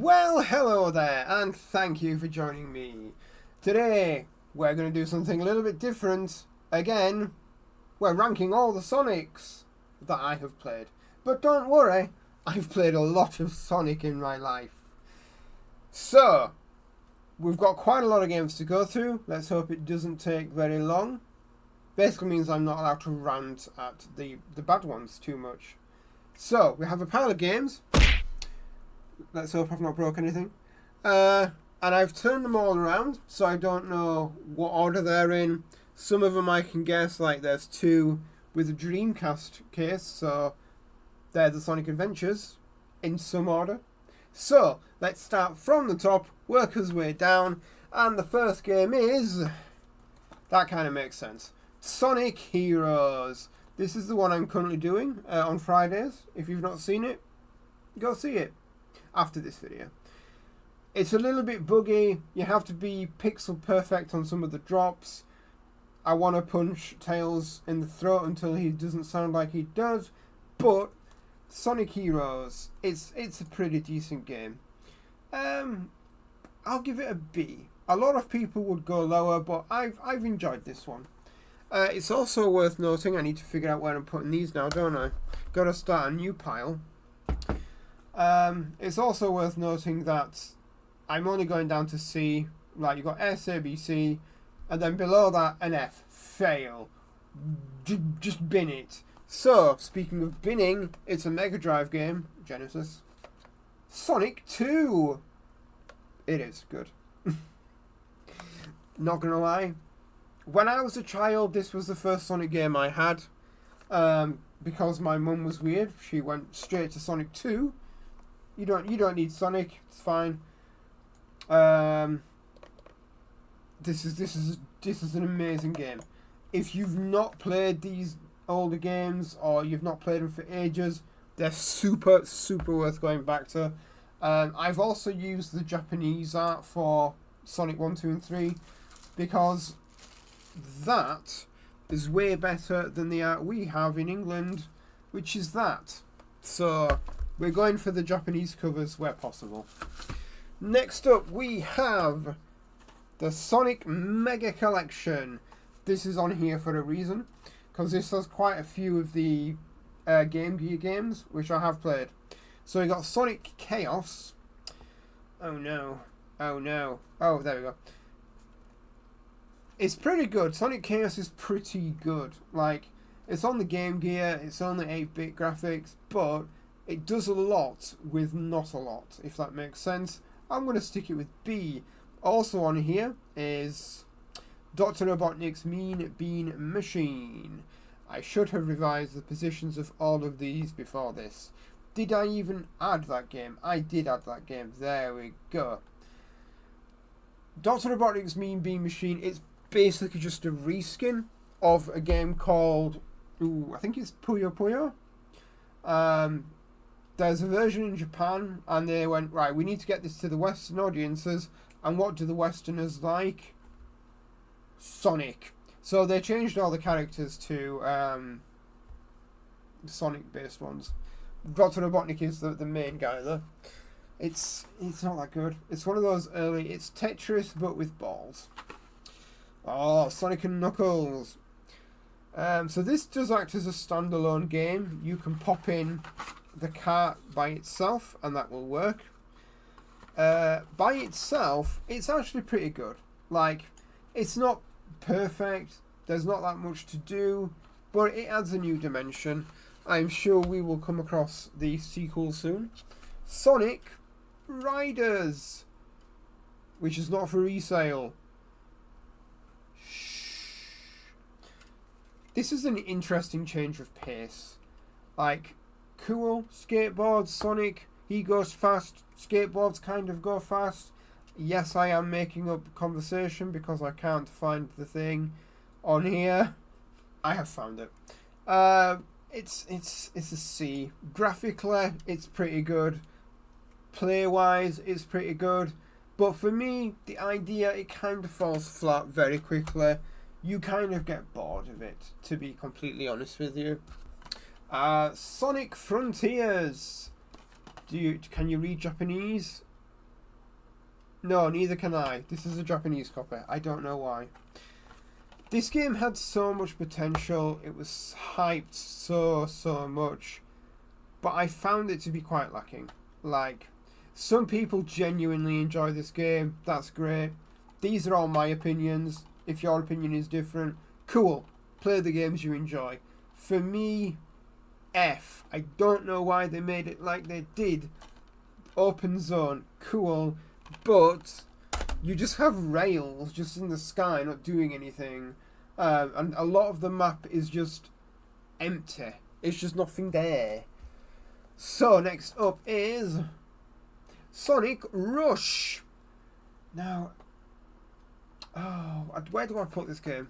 Well, hello there, and thank you for joining me. Today, we're going to do something a little bit different. Again, we're ranking all the Sonics that I have played. But don't worry, I've played a lot of Sonic in my life. So, we've got quite a lot of games to go through. Let's hope it doesn't take very long. Basically means I'm not allowed to rant at the bad ones too much. So, we have a pile of games. Let's hope I've not broke anything. And I've turned them all around, so I don't know what order they're in. Some of them I can guess, like there's two with a Dreamcast case, so they're the Sonic Adventures in some order. So, let's start from the top, work our way down, and the first game is... That kind of makes sense. Sonic Heroes. This is the one I'm currently doing on Fridays. If you've not seen it, go see it after this video. It's a little bit buggy. You have to be pixel perfect on some of the drops. I want to punch Tails in the throat until he doesn't sound like he does. But Sonic Heroes, it's a pretty decent game. I'll give it a B. A lot of people would go lower, but I've enjoyed this one. It's also worth noting, I need to figure out where I'm putting these now, don't I? Got to start a new pile. It's also worth noting that I'm only going down to C. Like, you've got S, A, B, C, and then below that, an F. Fail. Just bin it. So, speaking of binning, it's a Mega Drive game, Genesis. Sonic 2! It is good. Not gonna lie. When I was a child, this was the first Sonic game I had. Because my mum was weird, she went straight to Sonic 2. You don't need Sonic. It's fine. This is an amazing game. If you've not played these older games or you've not played them for ages, they're super worth going back to. I've also used the Japanese art for Sonic 1, 2, and 3 because that is way better than the art we have in England, which is that. So we're going for the Japanese covers where possible. Next up, we have the Sonic Mega Collection. This is on here for a reason, because this has quite a few of the Game Gear games, which I have played. So we got Sonic Chaos. Oh no. Oh no. Oh, there we go. It's pretty good. Sonic Chaos is pretty good. Like, it's on the Game Gear, it's only 8-bit graphics, but it does a lot with not a lot, if that makes sense. I'm going to stick it with B. Also on here is Dr. Robotnik's Mean Bean Machine. I should have revised the positions of all of these before this. Did I even add that game? I did add that game. There we go. Dr. Robotnik's Mean Bean Machine, it's basically just a reskin of a game called, I think it's Puyo Puyo. There's a version in Japan, and they went, right, we need to get this to the Western audiences, and what do the Westerners like? Sonic. So they changed all the characters to Sonic-based ones. Dr. Robotnik is the main guy, though. It's not that good. It's one of those early, it's Tetris, but with balls. Oh, Sonic and Knuckles. So this does act as a standalone game. You can pop in the cart by itself, and that will work. By itself, it's actually pretty good. Like, it's not perfect. There's not that much to do, but it adds a new dimension. I'm sure we will come across the sequel soon. Sonic Riders, which is not for resale. This is an interesting change of pace. Like, cool, skateboards, Sonic, he goes fast, skateboards kind of go fast. Yes, I am making up conversation because I can't find the thing on here. I have found it. It's a C. Graphically, it's pretty good. Play-wise, it's pretty good. But for me, the idea, it kind of falls flat very quickly. You kind of get bored of it, to be completely honest with you. Sonic Frontiers. Can you read Japanese? No, neither can I. This is a Japanese copy. I don't know why. This game had so much potential. It was hyped so much. But I found it to be quite lacking. Like, some people genuinely enjoy this game. That's great. These are all my opinions. If your opinion is different, cool. Play the games you enjoy. For me, F. I don't know why they made it like they did. Open zone, cool. But you just have rails just in the sky not doing anything. And a lot of the map is just empty. It's just nothing there. So next up is Sonic Rush. Now, where do I put this game?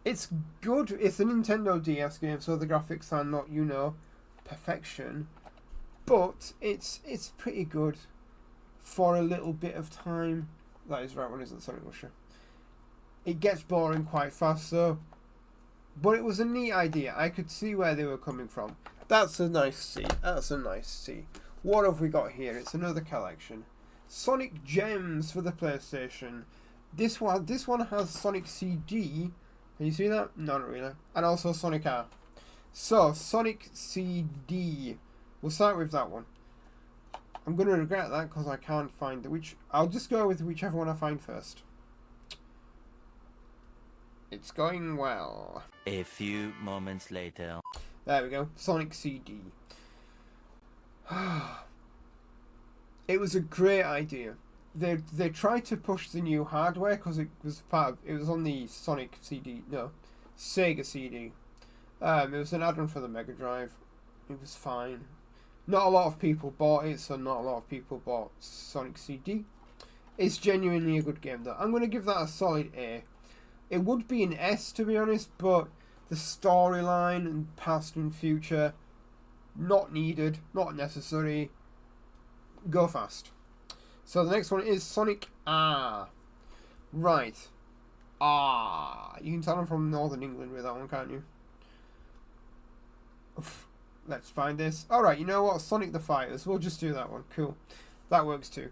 It's good. It's a Nintendo DS game, so the graphics are not, you know, perfection. But it's pretty good for a little bit of time. That is right one, isn't Sonic Rusher? It gets boring quite fast, though. But it was a neat idea. I could see where they were coming from. That's a nice see. That's a nice see. What have we got here? It's another collection. Sonic Gems for the PlayStation. This one has Sonic CD. Can you see that? No, not really. And also Sonic R. So, Sonic CD. We'll start with that one. I'm going to regret that because I can't find which. I'll just go with whichever one I find first. It's going well. A few moments later. There we go. Sonic CD. It was a great idea. They tried to push the new hardware because it was on the Sonic CD. No, Sega CD. It was an add-on for the Mega Drive. It was fine. Not a lot of people bought it, so not a lot of people bought Sonic CD. It's genuinely a good game, though. I'm going to give that a solid A. It would be an S, to be honest, but the storyline and past and future, not needed, not necessary. Go fast. So the next one is Sonic R. Right. Ah. You can tell I'm from Northern England with that one, can't you? Oof. Let's find this. Alright, you know what? Sonic the Fighters. We'll just do that one. Cool. That works too.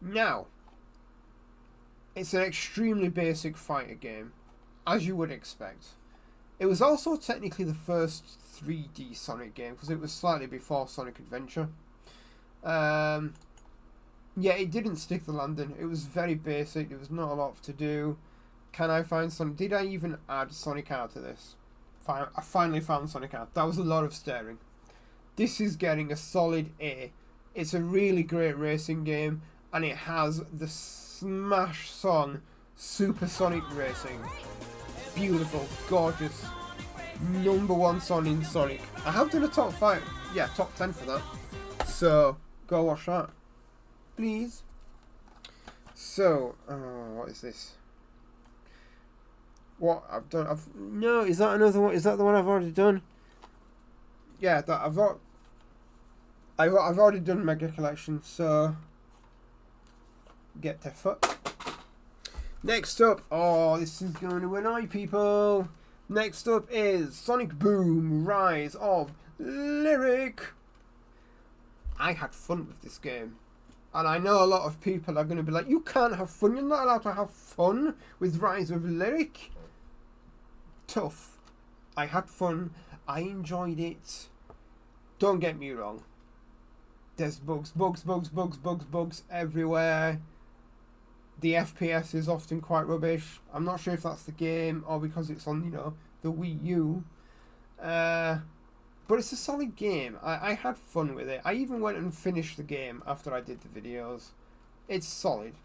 Now, it's an extremely basic fighter game, as you would expect. It was also technically the first 3D Sonic game, because it was slightly before Sonic Adventure. Yeah, it didn't stick the landing. It was very basic. There was not a lot to do. Can I find Sonic? Did I even add Sonic R to this? I finally found Sonic R. That was a lot of staring. This is getting a solid A. It's a really great racing game, and it has the smash song Super Sonic Racing. Beautiful, gorgeous, #1 song in Sonic. I have done a top 10 for that. So go watch that, please. So, what is this? What I've done? No, is that another one? Is that the one I've already done? Yeah, that I've already done Mega Collection. So get the foot. Next up, oh, this is going to annoy people. Next up is Sonic Boom: Rise of Lyric. I had fun with this game. And I know a lot of people are going to be like, you can't have fun. You're not allowed to have fun with Rise of Lyric. Tough. I had fun. I enjoyed it. Don't get me wrong. There's bugs everywhere. The FPS is often quite rubbish. I'm not sure if that's the game or because it's on, the Wii U. But it's a solid game. I had fun with it. I even went and finished the game after I did the videos. It's solid.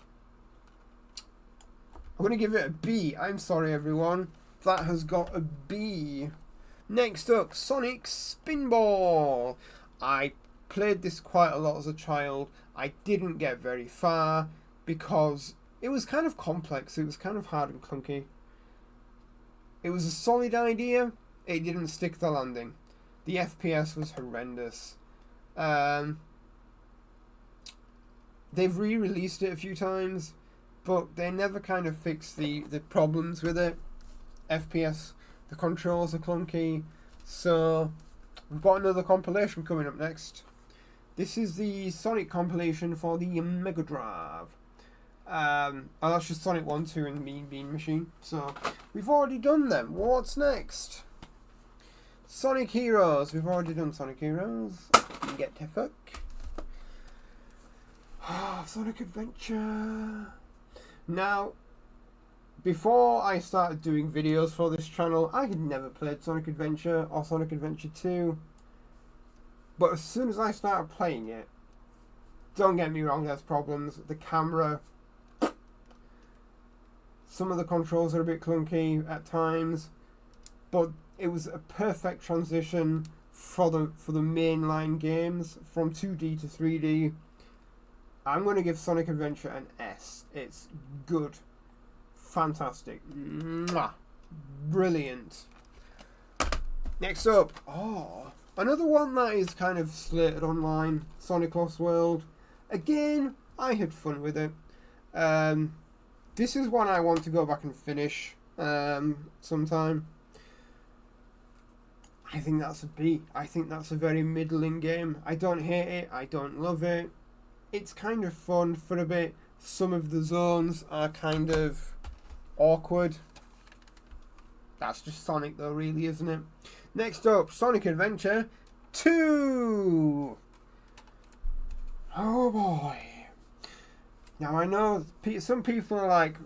I'm going to give it a B. I'm sorry, everyone. That has got a B. Next up, Sonic Spinball. I played this quite a lot as a child. I didn't get very far because it was kind of complex. It was kind of hard and clunky. It was a solid idea. It didn't stick the landing. The FPS was horrendous. They've re-released it a few times, but they never kind of fixed the problems with it. FPS, the controls are clunky. So we've got another compilation coming up next. This is the Sonic compilation for the Mega Drive. And that's just Sonic 1, 2 and Mean Bean Machine. So we've already done them. What's next? Sonic Heroes. We've already done Sonic Heroes. Get to fuck. Sonic Adventure. Now, before I started doing videos for this channel, I had never played Sonic Adventure or Sonic Adventure 2. But as soon as I started playing it, don't get me wrong, there's problems. The camera, some of the controls are a bit clunky at times, but it was a perfect transition for the mainline games from 2D to 3D. I'm going to give Sonic Adventure an S. It's good. Fantastic. Mwah. Brilliant. Next up, another one that is kind of slated online, Sonic Lost World. Again, I had fun with it. This is one I want to go back and finish sometime. I think that's a B. I think that's a very middling game. I don't hate it. I don't love it. It's kind of fun for a bit. Some of the zones are kind of awkward. That's just Sonic though, really, isn't it? Next up, Sonic Adventure 2. Oh boy. Now I know some people are like,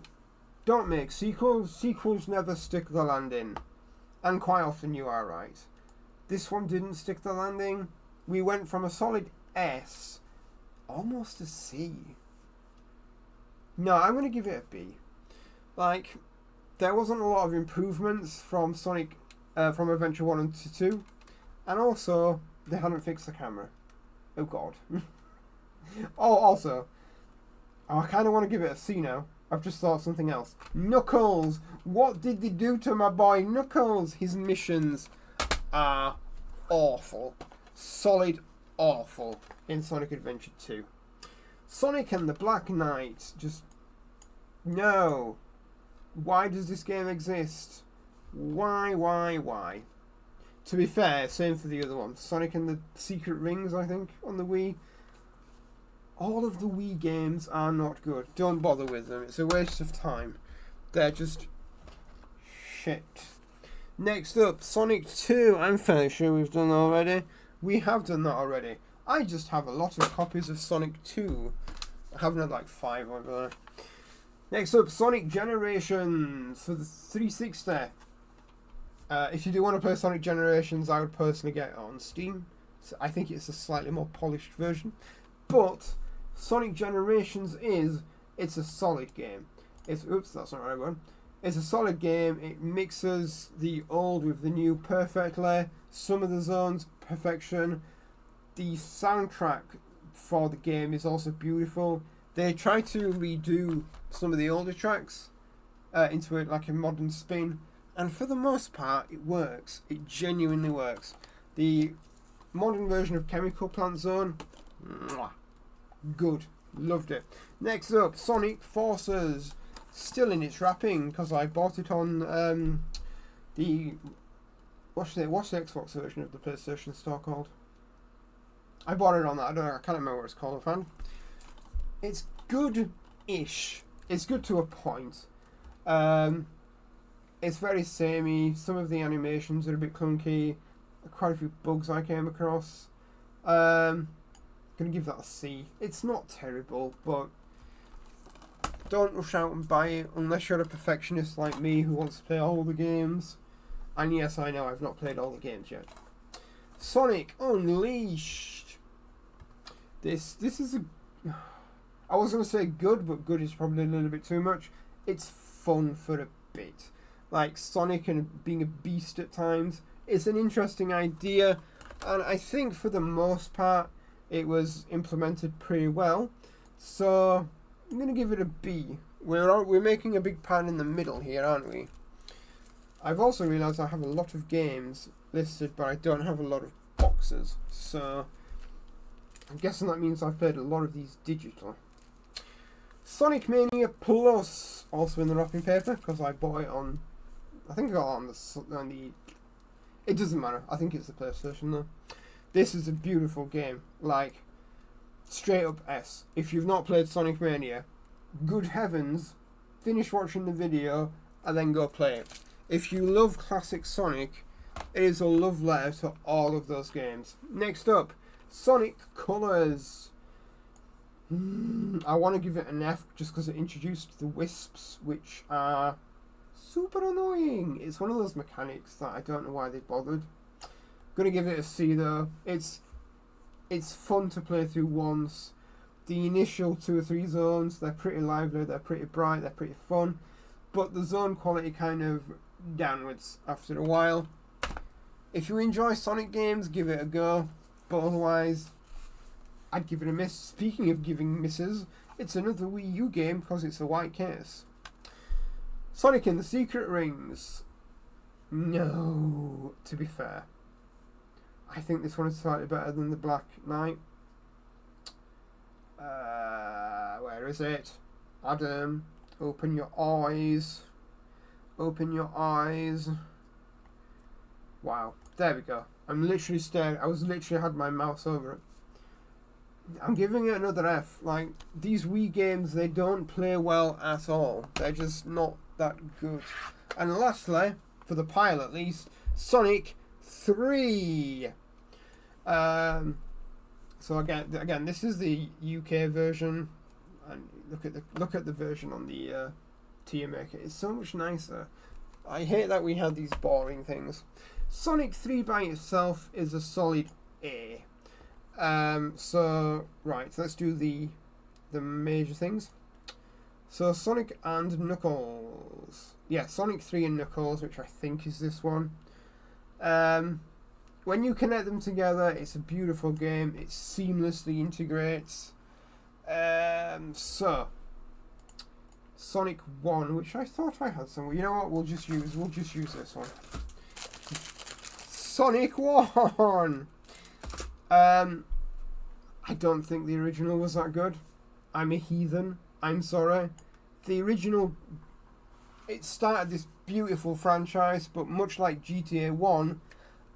don't make sequels. Sequels never stick the landing. And quite often you are right. This one didn't stick the landing. We went from a solid S, almost a C. No, I'm going to give it a B. Like, there wasn't a lot of improvements from Sonic, from Adventure 1 and 2. And also, they hadn't fixed the camera. Oh god. Also, I kind of want to give it a C now. I've just thought something else. Knuckles! What did they do to my boy Knuckles? His missions are awful. Solid awful in Sonic Adventure 2. Sonic and the Black Knight, just... no. Why does this game exist? Why? To be fair, same for the other one. Sonic and the Secret Rings, I think, on the Wii. All of the Wii games are not good. Don't bother with them. It's a waste of time. They're just shit. Next up, Sonic 2. I'm fairly sure we've done that already. We have done that already. I just have a lot of copies of Sonic 2. I haven't had like 5 over there. Next up, Sonic Generations for the 360. If you do want to play Sonic Generations, I would personally get it on Steam. So I think it's a slightly more polished version. But Sonic Generations it's a solid game. Oops, that's not the right one. It's a solid game. It mixes the old with the new perfectly. Some of the zones, perfection. The soundtrack for the game is also beautiful. They try to redo some of the older tracks into it like a modern spin, and for the most part it works. It genuinely works. The modern version of Chemical Plant Zone, mwah, good, loved it. Next up, Sonic Forces, still in its wrapping because I bought it on the what's the Xbox version of the PlayStation Store called? I bought it on that. I can't remember what it's called offhand. It's good-ish. It's good to a point. It's very samey. Some of the animations are a bit clunky. Quite a few bugs I came across. Gonna give that a C. It's not terrible, but don't rush out and buy it unless you're a perfectionist like me who wants to play all the games. And yes, I know I've not played all the games yet. Sonic Unleashed. This is a... I was going to say good, but good is probably a little bit too much. It's fun for a bit. Like Sonic and being a beast at times. It's an interesting idea, and I think for the most part it was implemented pretty well. So I'm going to give it a B. We're making a big pan in the middle here, aren't we? I've also realised I have a lot of games listed, but I don't have a lot of boxes. So I'm guessing that means I've played a lot of these digital. Sonic Mania Plus, also in the wrapping paper, because I bought it on... I think I got it on the... It doesn't matter. I think it's the PlayStation, though. This is a beautiful game. Like, Straight up S. If you've not played Sonic Mania, good heavens, finish watching the video and then go play it. If you love classic Sonic, it is a love letter to all of those games. Next up, Sonic Colors. I want to give it an F just because it introduced the wisps, which are super annoying. It's one of those mechanics that I don't know why they bothered. Gonna give it a C though. It's fun to play through once. The initial 2 or 3 zones, they're pretty lively, they're pretty bright, they're pretty fun. But the zone quality kind of downwards after a while. If you enjoy Sonic games, give it a go. But otherwise, I'd give it a miss. Speaking of giving misses, it's another Wii U game because it's a white case. Sonic and the Secret Rings. No, to be fair. I think this one is slightly better than the Black Knight. Where is it? Adam, open your eyes. Open your eyes. Wow, there we go. I'm literally staring. I had my mouse over it. I'm giving it another F. Like, these Wii games, they don't play well at all. They're just not that good. And lastly, for the pile at least, Sonic 3. So again, this is the UK version, and look at the version on the tier maker. It's so much nicer. I hate that we had these boring things. Sonic 3 by itself is a solid A. So let's do the major things. So Sonic and Knuckles. Yeah, Sonic 3 and Knuckles, which I think is this one. When you connect them together, it's a beautiful game. It seamlessly integrates. So Sonic 1, which I thought I had somewhere. You know what? We'll just use this one. Sonic 1. I don't think the original was that good. I'm a heathen. I'm sorry. The original, it started this beautiful franchise, but much like GTA 1,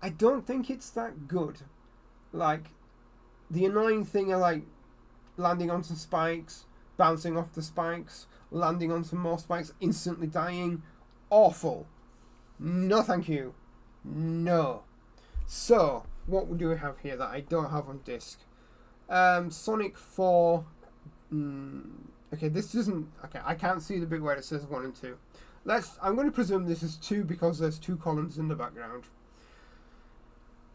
I don't think it's that good. Like, the annoying thing are like landing onto spikes, bouncing off the spikes, landing onto more spikes, instantly dying. Awful. No thank you. No. So, what do we have here that I don't have on disc? Sonic 4. Okay, this isn't. Okay, I can't see the bit where it says 1 and 2. I'm going to presume this is 2 because there's 2 columns in the background.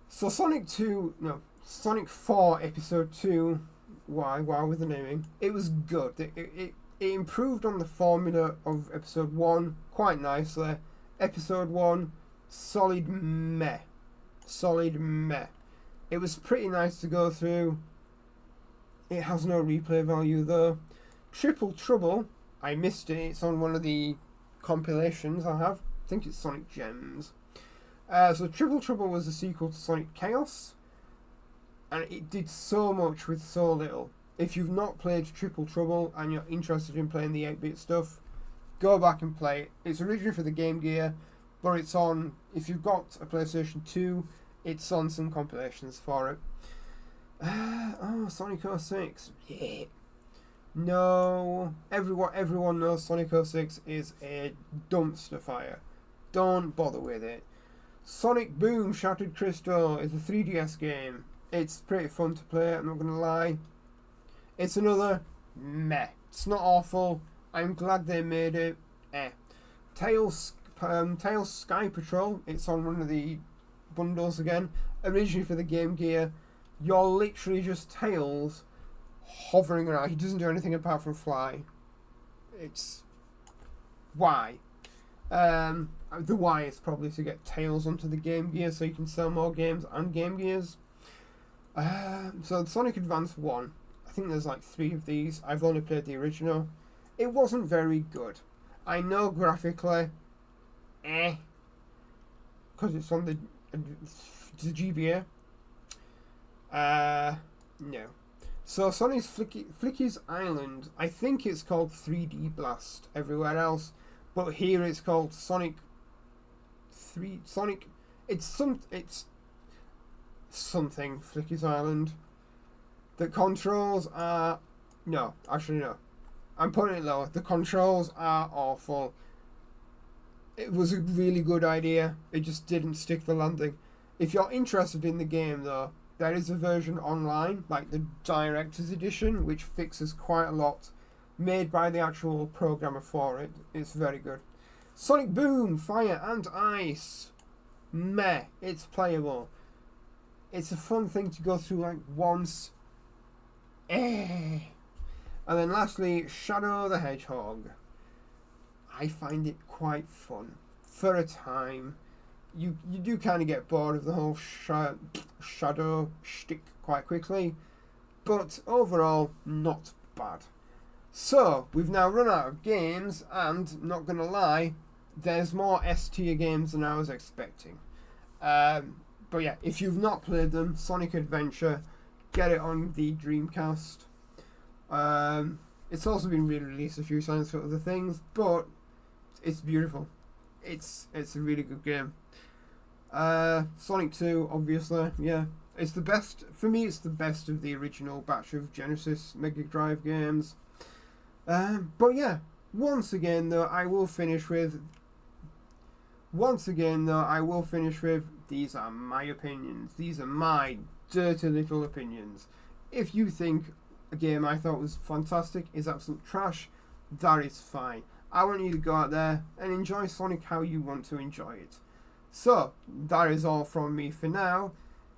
So Sonic 4 Episode 2. Why with the naming? It was good. It improved on the formula of Episode 1 quite nicely. Episode 1, solid meh. It was pretty nice to go through. It has no replay value though. Triple Trouble, I missed it. It's on one of the compilations I have. I think it's Sonic Gems. So Triple Trouble was a sequel to Sonic Chaos, and it did so much with so little. If you've not played Triple Trouble and you're interested in playing the 8-bit stuff, go back and play it. It's originally for the Game Gear, but it's on, if you've got a PlayStation 2, it's on some compilations for it. Sonic 06. Yeah. No. Everyone knows Sonic 06 is a dumpster fire. Don't bother with it. Sonic Boom Shattered Crystal is a 3DS game. It's pretty fun to play, I'm not going to lie. It's another meh. It's not awful. I'm glad they made it. Tails Sky Patrol. It's on one of the bundles again. Originally for the Game Gear. You're literally just Tails hovering around. He doesn't do anything apart from fly. It's... Why? The why is probably to get Tails onto the Game Gear so you can sell more games and Game Gears. So Sonic Advance 1. I think there's like 3 of these. I've only played the original. It wasn't very good. I know graphically, because it's on the GBA. No. So Sonic's Flicky's Island, I think it's called 3D Blast everywhere else, but here it's called Sonic. It's something Flicky's Island. The controls are... No, actually no. I'm putting it lower. The controls are awful. It was a really good idea. It just didn't stick the landing. If you're interested in the game, though, there is a version online, like the Director's Edition, which fixes quite a lot, made by the actual programmer for it. It's very good. Sonic Boom, Fire and Ice. Meh, it's playable. It's a fun thing to go through like once. And then lastly, Shadow the Hedgehog. I find it quite fun. For a time, you do kind of get bored of the whole shadow shtick quite quickly, but overall, not bad. So, we've now run out of games, and, not gonna lie, there's more S-tier games than I was expecting. But yeah, if you've not played them, Sonic Adventure, get it on the Dreamcast. It's also been re-released a few times for other things, but it's beautiful. It's a really good game. Sonic 2, obviously, yeah. It's the best, for me it's the best of the original batch of Genesis Mega Drive games. But yeah, once again though, I will finish with, these are my opinions. These are my dirty little opinions. If you think a game I thought was fantastic is absolute trash, that is fine. I want you to go out there and enjoy Sonic how you want to enjoy it. So, that is all from me for now.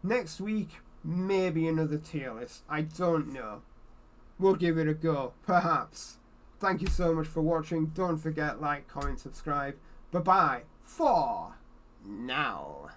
Next week, maybe another tier list. I don't know. We'll give it a go, perhaps. Thank you so much for watching. Don't forget, like, comment, subscribe. Bye-bye for now.